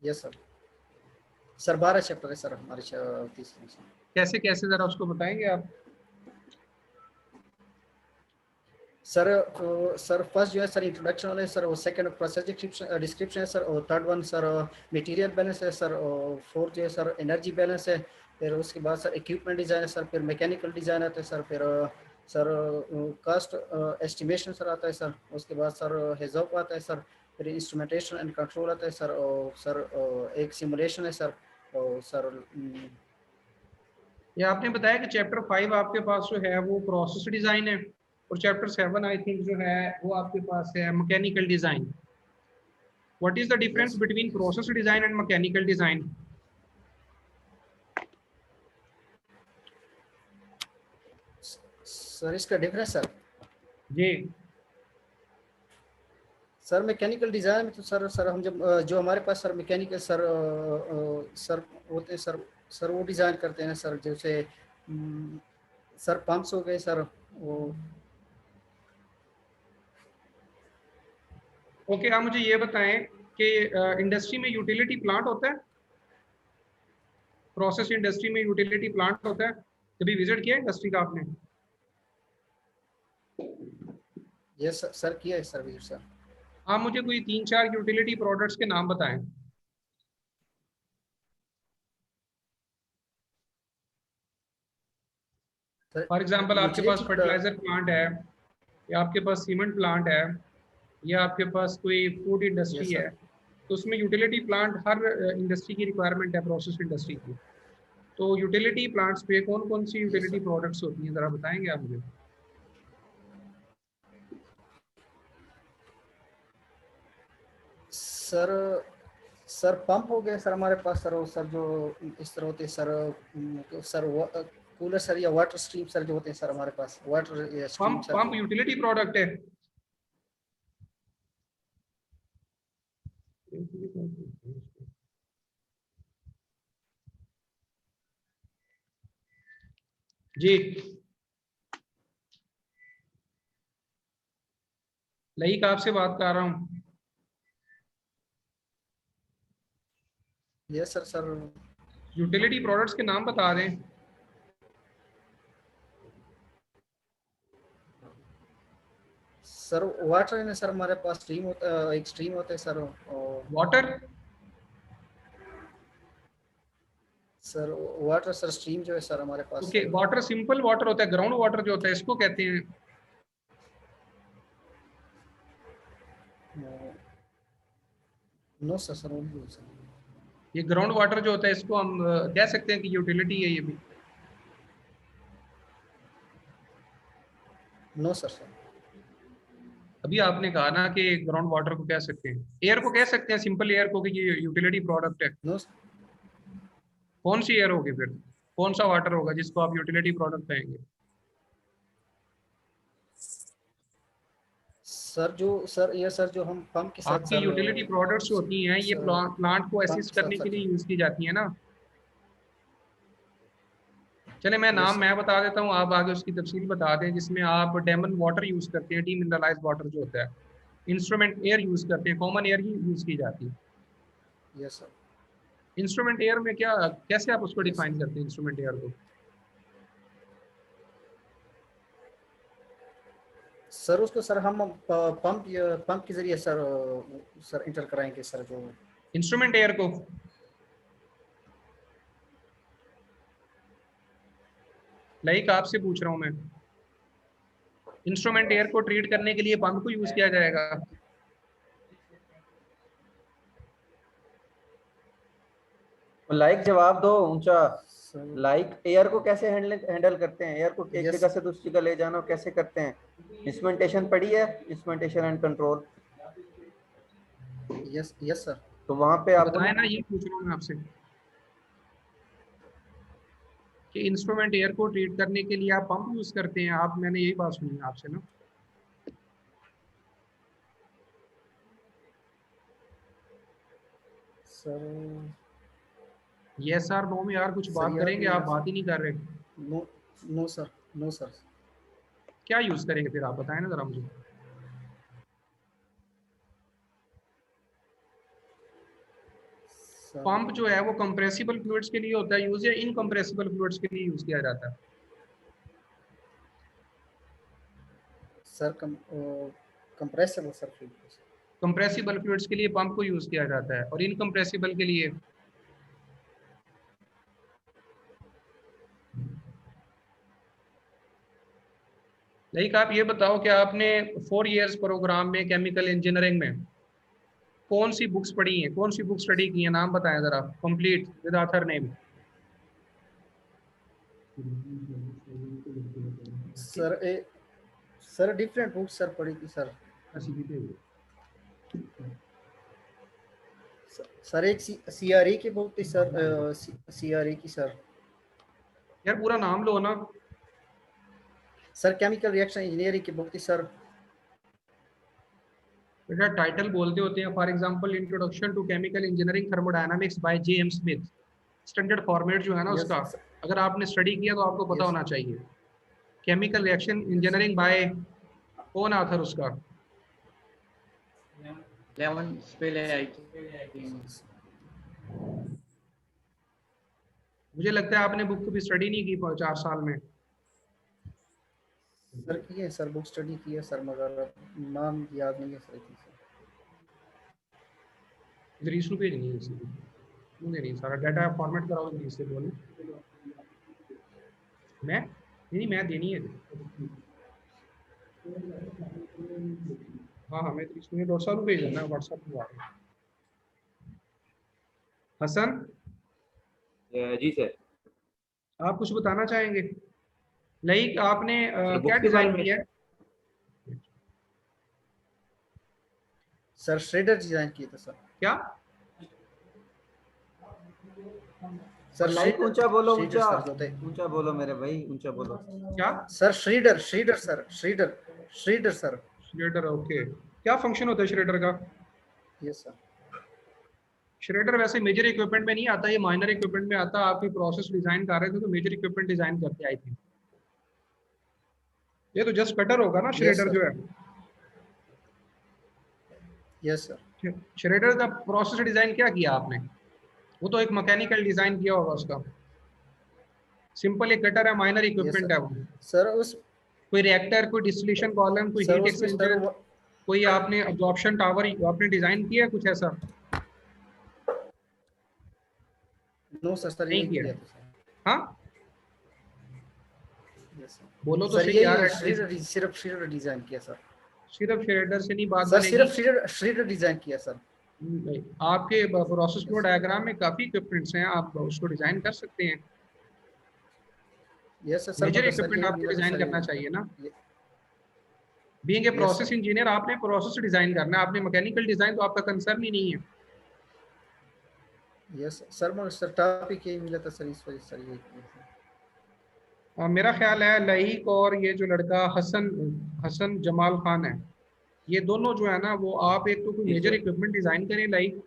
Speaker 6: Yes sir. Sir 12 chapter है सर हमारे थीसिस में।
Speaker 2: कैसे कैसे जरा उसको बताएंगे आप?
Speaker 6: सर सर फर्स्ट जो है सर इंट्रोडक्शन वाला है सर, और सेकंड प्रोसेस डिस्क्रिप्शन है सर, और third one sir material balance है सर, और फोर्थ जो है सर एनर्जी बैलेंस है, फिर उसके बाद सर इक्विपमेंट डिज़ाइन है सर, फिर मैकेनिकल डिज़ाइन आता है सर, फिर सर कास्ट एस्टिमेशन सर आता है सर, उसके बाद सर हिसाब आता है सर, फिर इंस्ट्रूमेंटेशन एंड कंट्रोल आता है सर, और सर एक सिमुलेशन है सर, और सर
Speaker 2: ये आपने बताया कि चैप्टर 5 आपके पास जो है वो प्रोसेस डिजाइन है, और चैप्टर 7 आई थिंक जो है वो आपके पास है mechanical design. What is the difference between process design and mechanical design?
Speaker 6: Sir इसका डिफरेंस सर
Speaker 2: जी
Speaker 6: सर मैकेनिकल डिज़ाइन में तो सर हम जब जो हमारे पास सर मैकेनिकल सर होते हैं सर वो डिज़ाइन करते हैं सर, जैसे सर पंप्स हो गए सर वो।
Speaker 2: ओके, आप मुझे ये बताएं कि इंडस्ट्री में यूटिलिटी प्लांट होता है? प्रोसेस इंडस्ट्री में यूटिलिटी प्लांट होता है? कभी विजिट किया इंडस्ट्री का आपने?
Speaker 6: ये सर किया है सर वीर सर।
Speaker 2: आप मुझे कोई 3-4 यूटिलिटी प्रोडक्ट्स के नाम बताएं। फॉर एग्जांपल आपके पास फर्टिलाइजर प्लांट है, या आपके पास सीमेंट प्लांट है, या आपके पास कोई फूड इंडस्ट्री है, तो उसमें यूटिलिटी प्लांट हर इंडस्ट्री की रिक्वायरमेंट है, प्रोसेस इंडस्ट्री की। तो यूटिलिटी प्लांट्स पे कौन कौन सी यूटिलिटी प्रोडक्ट्स होती हैं, जरा बताएंगे आप मुझे?
Speaker 6: सर सर पंप हो गए सर हमारे पास सर, और सर जो इस तरह होते सर सर कूलर सर या वाटर स्ट्रीम सर जो होते हैं सर हमारे पास water stream
Speaker 2: pump
Speaker 6: sir
Speaker 2: pump utility product है। जी लईक आपसे बात कर रहा हूँ।
Speaker 6: Yes sir sir
Speaker 2: utility products के नाम बता दें।
Speaker 6: सर वाटर है ना सर हमारे पास स्ट्रीम होता है एक स्ट्रीम होता है sir
Speaker 2: water
Speaker 6: sir water sir stream जो है सर हमारे पास
Speaker 2: ओके वाटर सिंपल वाटर होता है, ग्राउंड वाटर जो होता है इसको कहते हैं।
Speaker 6: No sir sir only sir.
Speaker 2: ये ग्राउंड वाटर जो होता है इसको हम कह सकते हैं कि यूटिलिटी है ये भी।
Speaker 6: नो सर सर
Speaker 2: अभी आपने कहा ना कि ग्राउंड वाटर को कह सकते हैं, एयर को कह सकते हैं, सिंपल एयर को कि ये यूटिलिटी प्रोडक्ट है।
Speaker 6: नो
Speaker 2: कौन सी एयर होगी फिर, कौन सा वाटर होगा जिसको आप यूटिलिटी प्रोडक्ट कहेंगे?
Speaker 6: सर जो सर ये सर जो हम पंप के साथ
Speaker 2: आपकी
Speaker 6: सर
Speaker 2: यूटिलिटी प्रोडक्ट्स होती हैं ये
Speaker 6: सर,
Speaker 2: प्लांट को
Speaker 6: पंप
Speaker 2: असिस्ट
Speaker 6: के
Speaker 2: करने
Speaker 6: साथ
Speaker 2: के लिए
Speaker 6: सर
Speaker 2: यूज की जाती है ना। चले मैं
Speaker 6: Yes,
Speaker 2: नाम
Speaker 6: sir.
Speaker 2: मैं बता देता हूँ, आप आगे उसकी तफसील बता दें। जिसमें आप डेमन वाटर यूज करते हैं, डीमिनरलाइज वाटर जो होता है, इंस्ट्रूमेंट एयर यूज करते हैं, कॉमन एयर ही यूज की जाती है।
Speaker 6: यस सर
Speaker 2: इंस्ट्रूमेंट एयर में क्या, कैसे आप उसको
Speaker 6: Yes,
Speaker 2: डिफाइन करते हैं इंस्ट्रूमेंट एयर को?
Speaker 6: सर उसको सर हम पंप के जरिए सर सर इंटर कराएंगे सर जो
Speaker 2: इंस्ट्रूमेंट एयर को लाइक आपसे पूछ रहा हूं मैं, इंस्ट्रूमेंट एयर को ट्रीट करने के लिए पंप को यूज किया जाएगा।
Speaker 5: लाइक जवाब दो ऊंचा।
Speaker 6: सर
Speaker 5: लाइक एयर को कैसे हैंडल करते हैं, एयर को एक
Speaker 6: Yes.
Speaker 5: जगह से दूसरी जगह ले जाना कैसे करते हैं? इंस्ट्रूमेंटेशन पढ़ी है, instrumentation and control.
Speaker 6: Yes yes sir
Speaker 5: तो वहां पे आपको
Speaker 2: बताएं ना, ये पूछ रहा हूं मैं आपसे कि इंस्ट्रूमेंट एयर को ट्रीट करने के लिए आप पंप यूज करते हैं। आप, मैंने यही बात सुनी है आपसे ना।
Speaker 6: सर
Speaker 2: यस सर नो में यार कुछ
Speaker 6: सर
Speaker 2: बात
Speaker 6: याद
Speaker 2: करेंगे,
Speaker 6: नहीं
Speaker 2: आप
Speaker 6: है
Speaker 2: बात ही नहीं कर रहे।
Speaker 6: No no sir no sir
Speaker 2: क्या यूज करेंगे फिर, आप बताएं ना जरा मुझे।
Speaker 6: सर
Speaker 2: पंप जो है वो कंप्रेसिबल फ्लूइड्स के लिए होता है यूज, या इनकंप्रेसिबल फ्लूइड्स के लिए यूज किया जाता है?
Speaker 6: Sir compressible sir fluid
Speaker 2: compressible fluids के लिए पंप को यूज किया जाता है, और इनकंप्रेसिबल के लिए लाइक आप ये बताओ कि आपने 4 इयर्स प्रोग्राम में केमिकल इंजीनियरिंग में कौन सी बुक्स पढ़ी हैं, कौन सी बुक स्टडी की है, नाम बताएं जरा, complete with author name.
Speaker 6: Sir different books sir पढ़ी थी सर सर एक सीआरई की बुक थी सर सीआरई की सर
Speaker 2: यार पूरा नाम लो ना।
Speaker 6: सर केमिकल रिएक्शन इंजीनियरिंग की बुक थी सर।
Speaker 2: बेटा टाइटल बोलते होते हैं, for example introduction to chemical engineering thermodynamics by J M. Smith. Standard format जो है ना
Speaker 6: Yes,
Speaker 2: उसका,
Speaker 6: sir.
Speaker 2: अगर आपने स्टडी किया तो आपको पता
Speaker 6: Yes.
Speaker 2: होना चाहिए। केमिकल रिएक्शन इंजीनियरिंग बाय, कौन ऑथर उसका?
Speaker 3: 11 पहले आई थी।
Speaker 2: मुझे लगता है आपने बुक भी स्टडी नहीं की 4 साल में।
Speaker 6: सर की है सर बुक स्टडी की है सर मगर नाम याद नहीं है सर की सर।
Speaker 2: इंग्लिश में भेजनी है इसी मुझे नहीं, सारा डाटा फॉर्मेट कराओ इंग्लिश से बोलो। मैं नहीं, मैं देनी है। हाँ हाँ मैं 30 मिनट और साल भेज देना व्हाट्सएप पे। हसन
Speaker 4: जी सर।
Speaker 2: आप कुछ बताना चाहेंगे? लाइक आपने
Speaker 4: सर
Speaker 2: क्या
Speaker 4: बुक्स के बारे
Speaker 2: डिजाइन
Speaker 4: में
Speaker 2: किया है?
Speaker 6: सर श्रेडर डिजाइन किए थे सर।
Speaker 2: क्या
Speaker 6: सर
Speaker 5: लाइक ऊंचा बोलो,
Speaker 6: श्रीडर
Speaker 5: ऊंचा
Speaker 6: सर जो थे
Speaker 5: ऊंचा बोलो मेरे भाई, ऊंचा बोलो।
Speaker 2: क्या?
Speaker 6: Sir shredder sir shredder sir.
Speaker 2: Shredder, okay. क्या फंक्शन होता है श्रेडर का?
Speaker 6: Yes sir.
Speaker 2: श्रेडर वैसे मेजर इक्विपमेंट में नहीं आता, ये माइनर इक्विपमेंट में आता है। आपकी प्रोसेस डिजाइन कर रहे थे तो मेजर इक्विपमेंट डिजाइन करते आई थिंक। ये तो जस्ट कटर होगा ना श्रेडर
Speaker 6: sir.
Speaker 2: जो है।
Speaker 6: Yes sir.
Speaker 2: श्रेडर का प्रोसेस डिजाइन क्या किया आपने? वो तो एक मैकेनिकल डिजाइन किया होगा उसका। सिंपल एक कटर है, माइनर इक्विपमेंट है वो।
Speaker 6: सर उस
Speaker 2: कोई रिएक्टर, कोई डिस्टिलेशन कॉलम, कोई
Speaker 6: सर
Speaker 2: हीट
Speaker 6: उसमें सर
Speaker 2: एक्सचेंजर, कोई आपने अब्जॉर्प्शन टावर आपने डिजाइन किया है कुछ ऐसा?
Speaker 6: नो सर
Speaker 2: नहीं
Speaker 6: ये
Speaker 2: किया।
Speaker 6: किया था सर।
Speaker 2: हाँ
Speaker 6: यस सर।
Speaker 2: बोलो तो
Speaker 6: सर
Speaker 2: सही
Speaker 6: ये
Speaker 2: यार।
Speaker 6: सिर्फ श्रीडर डिजाइन किया सर।
Speaker 2: सिर्फ श्रेडर से नहीं बात
Speaker 6: सर
Speaker 2: बनेगी।
Speaker 6: सिर्फ श्रीडर डिजाइन किया सर।
Speaker 2: नहीं, आपके प्रोसेस फ्लो डायग्राम में काफी इक्विपमेंट्स हैं, आप उसको डिजाइन कर सकते हैं।
Speaker 6: Yes sir.
Speaker 2: मेजर
Speaker 6: मतलब सर
Speaker 2: इक्विपमेंट
Speaker 6: ये
Speaker 2: आपको
Speaker 6: मतलब
Speaker 2: डिजाइन
Speaker 6: सर
Speaker 2: करना चाहिए ना।
Speaker 6: ये-
Speaker 2: being a
Speaker 6: Yes,
Speaker 2: process
Speaker 6: sir.
Speaker 2: Engineer आपने प्रोसेस डिजाइन करना है, आपने मैकेनिकल डिजाइन तो आपका कंसर्न ही नहीं है।
Speaker 6: Yes sir. मगर सर टॉपिक यही मिला था सर, इस वजह से सर ये किया सर।
Speaker 2: मेरा ख्याल है लईक और ये जो लड़का हसन हसन जमाल खान है, ये दोनों जो है ना वो, आप एक तो कोई
Speaker 4: जी,
Speaker 2: मेजर
Speaker 4: सर।
Speaker 2: इक्विपमेंट डिजाइन करें लाइक,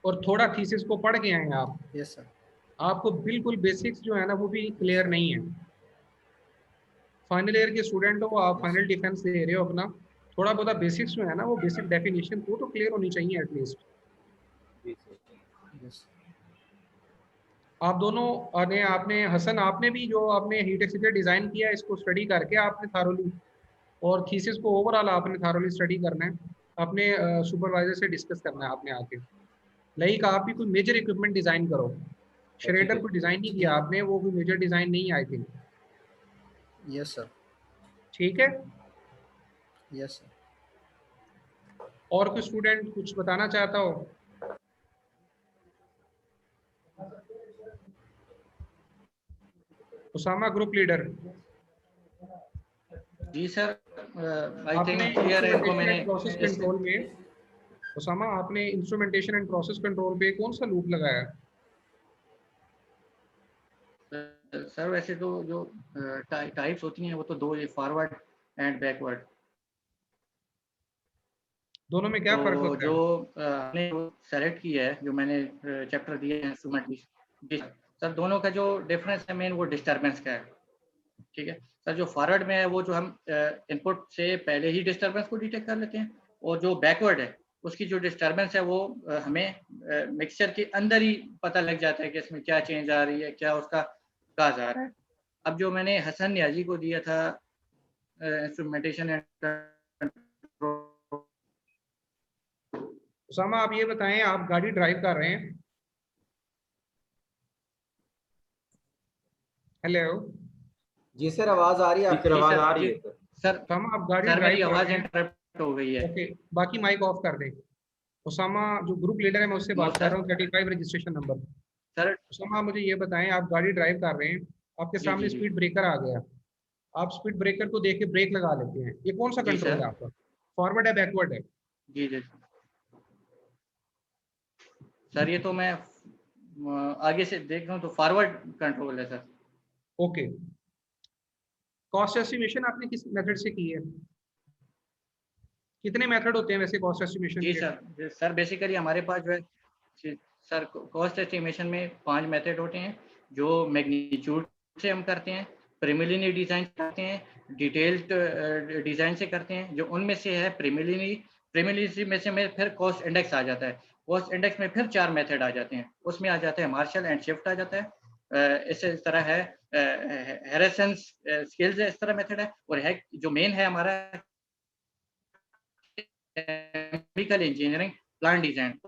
Speaker 2: और थोड़ा थीसिस को पढ़ के आए आप।
Speaker 6: Yes sir.
Speaker 2: आपको बिल्कुल बेसिक्स जो है ना वो भी क्लियर नहीं है। फाइनल ईयर के स्टूडेंट हो आप, फाइनल डिफेंस दे रहे हो अपना, थोड़ा बहुत बेसिक्स जो है ना वो बेसिक डेफिनेशन वो तो क्लियर होनी चाहिए एटलीस्ट।
Speaker 4: जी सर।
Speaker 6: यस
Speaker 2: आप दोनों ने, आपने हसन आपने भी जो आपने हीट एक्सचेंजर डिजाइन किया है इसको स्टडी करके आपने थारोली, और थीसिस को ओवरऑल आपने थारोली स्टडी करना है, अपने सुपरवाइजर से डिस्कस करना है आपने आके। लाइक आप भी कोई मेजर इक्विपमेंट डिजाइन करो। श्रेडर को डिजाइन नहीं किया आपने, वो कोई मेजर डिजाइन नहीं आई थिंक।
Speaker 6: Yes sir.
Speaker 2: ठीक है।
Speaker 6: Yes sir.
Speaker 2: और कोई स्टूडेंट कुछ बताना चाहता हो? Usama group leader.
Speaker 3: जी सर, आई
Speaker 2: आपने
Speaker 3: थिंक क्लियर है इनको।
Speaker 2: इंस्ट्रूमेंटेशन
Speaker 3: मैंने
Speaker 2: एंड प्रोसेस कंट्रोल में, उसामा आपने इंस्ट्रूमेंटेशन एंड प्रोसेस कंट्रोल पे कौन सा लूप लगाया?
Speaker 3: सर वैसे तो जो टाइप्स होती हैं वो तो दो, ये फॉरवर्ड एंड बैकवर्ड।
Speaker 2: दोनों में क्या फर्क
Speaker 3: तो
Speaker 2: होता
Speaker 3: जो
Speaker 2: है?
Speaker 3: हमने सेलेक्ट किया है, जो मैंने चैप्टर दिए हैं इंस्ट्रूमेंट, सर दोनों का जो डिफरेंस है मेन वो डिस्टर्बेंस का है। ठीक है सर, जो फॉरवर्ड में है वो जो हम इनपुट से पहले ही डिस्टर्बेंस को डिटेक्ट कर लेते हैं, और जो बैकवर्ड है उसकी जो डिस्टर्बेंस है वो हमें मिक्सचर के अंदर ही पता लग जाता है कि इसमें क्या चेंज आ रही है, क्या उसका काज आ रहा है। अब जो मैंने हसन नियाजी को दिया था इंस्ट्रूमेंटेशन एंड कंट्रोल।
Speaker 2: उसामा आप ये बताएं, आप गाड़ी ड्राइव कर रहे हैं? हेलो
Speaker 5: जी सर, आवाज आ रही है
Speaker 4: जी सर,
Speaker 5: आपकी?
Speaker 4: आवाज आ रही है सर।
Speaker 3: सर
Speaker 2: उसामा आप गाड़ी
Speaker 3: सर
Speaker 2: ड्राइव
Speaker 3: मेरी
Speaker 2: कर
Speaker 3: आवाज
Speaker 2: रहे हैं?
Speaker 3: इंटरप्ट हो गई है।
Speaker 2: ओके, बाकी माइक ऑफ कर दें। उसामा जो ग्रुप लीडर है मैं उससे
Speaker 3: नो
Speaker 2: बात कर
Speaker 3: सर।
Speaker 2: रहा हूँ, 35 रजिस्ट्रेशन नंबर।
Speaker 3: सर
Speaker 2: उसामा आप मुझे ये बताएं, आप गाड़ी ड्राइव कर रहे हैं, आपके
Speaker 3: जी
Speaker 2: सामने
Speaker 3: जी जी
Speaker 2: स्पीड ब्रेकर आ गया, आप स्पीड ब्रेकर को देख के ब्रेक लगा लेते हैं, ये कौन सा
Speaker 3: जी
Speaker 2: कंट्रोल
Speaker 3: सर।
Speaker 2: है आपका? फॉरवर्ड है बैकवर्ड है?
Speaker 3: जी जी सर, ये तो मैं आगे से देख रहा हूँ तो फॉरवर्ड कंट्रोल है सर।
Speaker 2: ओके। कॉस्ट एस्टिमेशन आपने किस मेथड से की है? कितने मेथड होते हैं वैसे कॉस्ट एस्टिमेशन
Speaker 3: जी
Speaker 2: के?
Speaker 3: सर बेसिकली हमारे पास जो है सर कॉस्ट एस्टिमेशन में 5 मेथड होते हैं, जो मैग्नीट्यूड से हम करते हैं, प्रीलिमिनरी डिजाइन करते हैं, डिटेल्ड डिजाइन से करते हैं। जो उनमें से है प्रीलिमिनरी में से में फिर कॉस्ट इंडेक्स आ जाता है। कॉस्ट इंडेक्स में फिर 4 मेथड आ जाते हैं, उसमें आ जाता है मार्शल एंड शिफ्ट आ जाता है। इस तरह है हैरिसंस स्किल्स है, इस तरह मेथड है। और है जो मेन है हमारा chemical engineering plant design,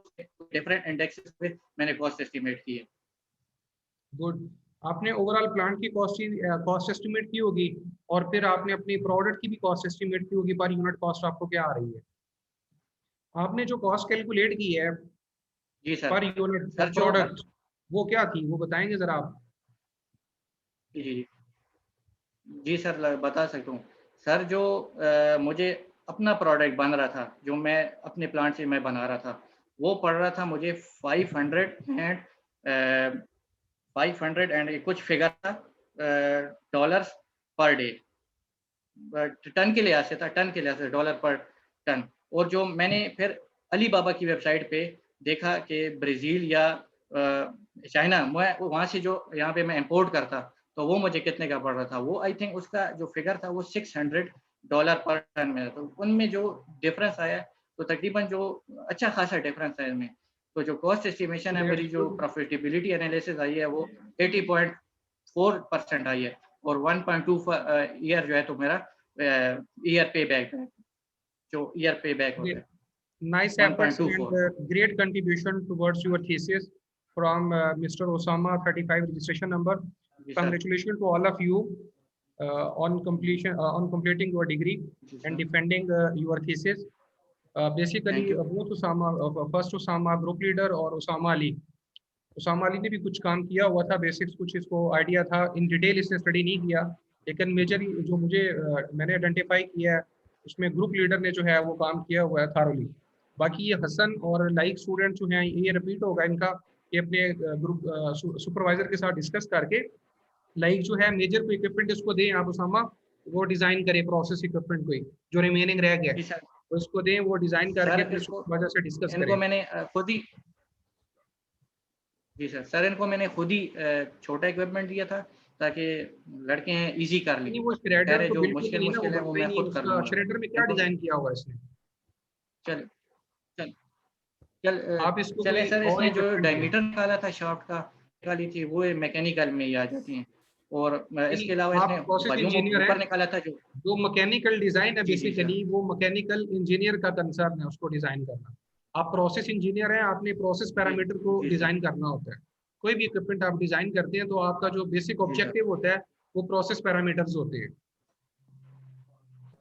Speaker 3: different indexes पे मैंने कॉस्ट एस्टिमेट की है।
Speaker 2: गुड। आपने ओवरऑल प्लांट की कॉस्ट एस्टिमेट की होगी, और फिर आपने अपनी प्रोडक्ट की भी कॉस्ट एस्टिमेट की होगी, पर यूनिट कॉस्ट आपको क्या आ रही है? आपने जो कॉस्ट कैलकुलेट की है
Speaker 3: जी सर।
Speaker 2: पर यूनिट
Speaker 3: सर जो
Speaker 2: प्रोडक्ट, वो क्या थी, वो बताएंगे जरा आप?
Speaker 3: जी जी जी सर बता सकता हूँ। सर जो मुझे अपना प्रोडक्ट बन रहा था, जो मैं अपने प्लांट से मैं बना रहा था, वो पड़ रहा था मुझे 500 एंड कुछ फिगर था डॉलर्स पर डे, टन के लिहाज से था, टन के लिहाज से डॉलर पर टन। और जो मैंने फिर अली बाबा की वेबसाइट पे देखा कि ब्राज़ील या चाइना, मैं वहाँ से जो यहाँ पे मैं इंपोर्ट करता तो वो मुझे कितने का पड़ रहा था, वो आई थिंक उसका जो फिगर था वो $600 पर टन में। तो उनमें जो डिफरेंस आया तो तकरीबन जो अच्छा खासा डिफरेंस है इनमें। तो जो कॉस्ट एस्टिमेशन है, मेरी जो प्रॉफिटेबिलिटी एनालिसिस आई है वो 80.4% आई है, और 1.2 ईयर जो है तो मेरा ईयर पे बैक है, जो ईयर पे बैक होता है।
Speaker 2: Nice efforts and great contribution towards your thesis from Mr. Osama, 35 registration number. Congratulations to all of you on completing your degree and defending your thesis. Basically, both Osama, first Osama group leader और Osama Ali ने भी कुछ काम किया हुआ था, basics कुछ इसको आइडिया था, इन डिटेल इसने स्टडी नहीं किया, लेकिन मेजर जो मुझे मैंने आइडेंटिफाई किया है उसमें ग्रुप लीडर ने जो है वो काम किया हुआ है थारोली। बाकी ये हसन और लाइक स्टूडेंट जो हैं ये रिपीट होगा इनका, ये अपने ग्रुप सुपरवाइजर के साथ डिस्कस करके लाइक जो है मेजर को इक्विपमेंट इसको दें आप उसामा, वो डिजाइन करे प्रोसेस इक्विपमेंट को जो रिमेनिंग रह गया है तो इसको दें, वो डिजाइन करके अपने सुपरवाइजर से डिस्कस करें।
Speaker 3: इनको मैंने खुद ही जी सर इनको मैंने खुद ही छोटा इक्विपमेंट दिया था ताकि लड़के हैं इजी कर लें।
Speaker 2: वो श्रेडर
Speaker 3: जो मुश्किल है वो मैं खुद कर लूंगा।
Speaker 2: श्रेडर में क्या डिजाइन किया हुआ है इसने?
Speaker 3: आप इसको चले सर, इसने जो डायमीटर निकाला था शाफ्ट का निकाली थी वो मैकेनिकल में ही आ जाती हैं, और इसके अलावा इसने वॉल्यूम ऊपर निकाला था
Speaker 2: जो मैकेनिकल डिजाइन है बेसिकली वो मैकेनिकल इंजीनियर का कंसर्न है उसको डिजाइन करना। आप प्रोसेस इंजीनियर हैं, आपने प्रोसेस पैरामीटर को डिजाइन करना होता है। कोई भी इक्विपमेंट आप डिजाइन करते हैं तो आपका जो बेसिक ऑब्जेक्टिव होता है वो प्रोसेस पैरामीटर्स होते हैं।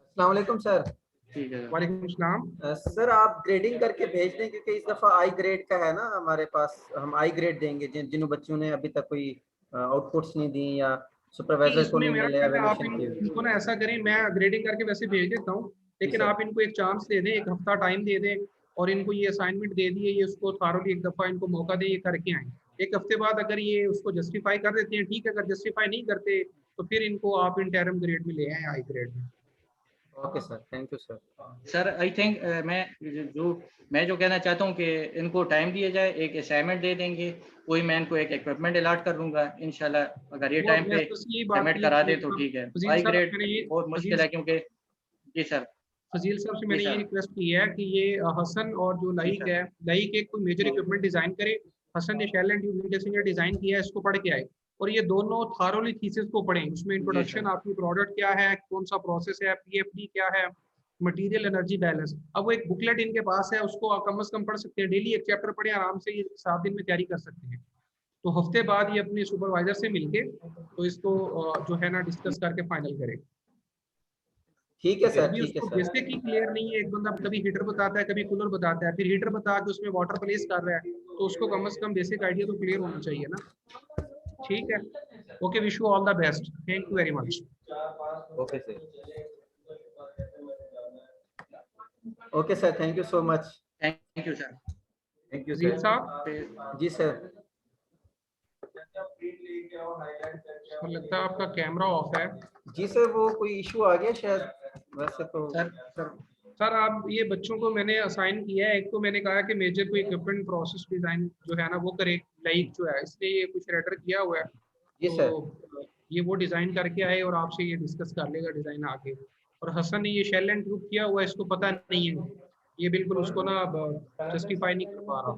Speaker 5: अस्सलाम वालेकुम सर।
Speaker 3: ठीक है,
Speaker 2: वालेकुम सलाम।
Speaker 5: सर आप ग्रेडिंग करके भेज दें क्योंकि इस दफा आई ग्रेड का है ना हमारे पास, हम आई ग्रेड देंगे जिन बच्चों ने अभी तक कोई आउटपुट्स नहीं दी या सुपरवाइजर को नहीं मिले एवल्यूएशन के।
Speaker 2: इनको ना ऐसा करें, मैं ग्रेडिंग करके वैसे भेज देता हूँ, लेकिन आप इनको एक चांस दे दें, एक हफ्ता टाइम दे दें और इनको ये असाइनमेंट दे दिए, ये उसको थारोली एक दफा इनको मौका दें, ये करके आए। एक हफ्ते बाद अगर ये उसको जस्टिफाई कर देते हैं ठीक है, अगर जस्टिफाई नहीं करते तो फिर इनको आप इंटरम ग्रेड में ले आए आई ग्रेड में।
Speaker 5: Okay sir, thank you sir.
Speaker 3: Sir I think मैं जो कहना चाहता हूँ कि इनको टाइम दिया जाए, एक असाइनमेंट दे देंगे, कोई मैं इनको एक इक्विपमेंट अलॉट कर दूंगा इंशाल्लाह। अगर ये टाइम पे सबमिट करा दे तो ठीक है। आई ग्रेड बहुत मुश्किल है क्योंकि जी सर
Speaker 2: फजील साहब से मैंने ये रिक्वेस्ट की है कि ये हसन और जो लाइक है, लाइक एक कोई मेजर इक्विपमेंट डिजाइन करे, हसन ने शेल एंड ट्यूब जैसे डिजाइन किया है इसको पढ़ के आए और ये दोनों थारोली थीसिस को पढ़ें। उसमें इंट्रोडक्शन, आपकी प्रोडक्ट क्या है, कौन सा प्रोसेस है, पीएफडी क्या है, मटेरियल एनर्जी बैलेंस। अब वो एक बुकलेट इनके पास है, उसको आप कम से कम पढ़ सकते हैं, डेली एक चैप्टर पढ़े आराम से, ये 7 दिन में तैयारी कर सकते हैं। तो हफ्ते बाद ये अपने सुपरवाइजर से मिलके तो इसको जो है ना डिस्कस करके फाइनल करें।
Speaker 5: ठीक है सर, ठीक है सर।
Speaker 2: बेसिकली क्लियर नहीं है, एक बंदा कभी हीटर बताता है कभी कूलर बताता है, फिर हीटर बता के उसमें वाटर प्लेस कर रहा है, तो उसको कम से कम बेसिक आइडिया तो क्लियर होना चाहिए ना। ठीक है, okay, wish you all the best, thank you very much.
Speaker 5: Okay sir, okay sir, thank you so much.
Speaker 3: Thank you sir.
Speaker 5: Thank you sir.
Speaker 2: साहब
Speaker 5: जी सर।
Speaker 2: लगता है आपका कैमरा ऑफ है।
Speaker 5: जी सर, वो कोई इशू आ गया शायद, वैसे तो
Speaker 2: सर आप ये बच्चों को मैंने असाइन किया है, एक को मैंने कहा कि मेजर को इक्विपमेंट प्रोसेस डिजाइन जो है ना वो करे, लाइक जो है इसलिए ये कुछ रेडर किया हुआ है।
Speaker 5: जी
Speaker 2: तो
Speaker 5: सर,
Speaker 2: ये वो डिजाइन करके आए और आपसे ये डिस्कस कर लेगा डिजाइन आके। और हसन ने ये शेल एंड ट्यूब किया हुआ है, इसको पता नहीं है, ये बिल्कुल उसको ना जस्टिफाई नहीं कर पा रहा,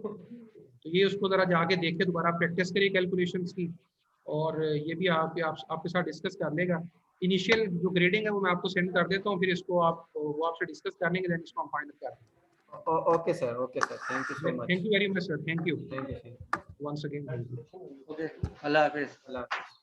Speaker 2: तो ये उसको जरा जाके देखे, दोबारा प्रैक्टिस करिए कैलकुलेशंस की, और ये भी आपके साथ डिस्कस कर लेगा। इनिशियल जो ग्रेडिंग है वो मैं आपको सेंड कर देता हूँ, फिर इसको वो आपसे डिस्कस कर लेंगे, देन इसको हम फाइनल कर देंगे।
Speaker 5: Okay sir, okay sir, thank you so much.
Speaker 2: Thank you very much sir, thank you
Speaker 5: thank you
Speaker 2: once again.
Speaker 3: Okay, अल्लाह हाफिज़।
Speaker 5: अल्लाह।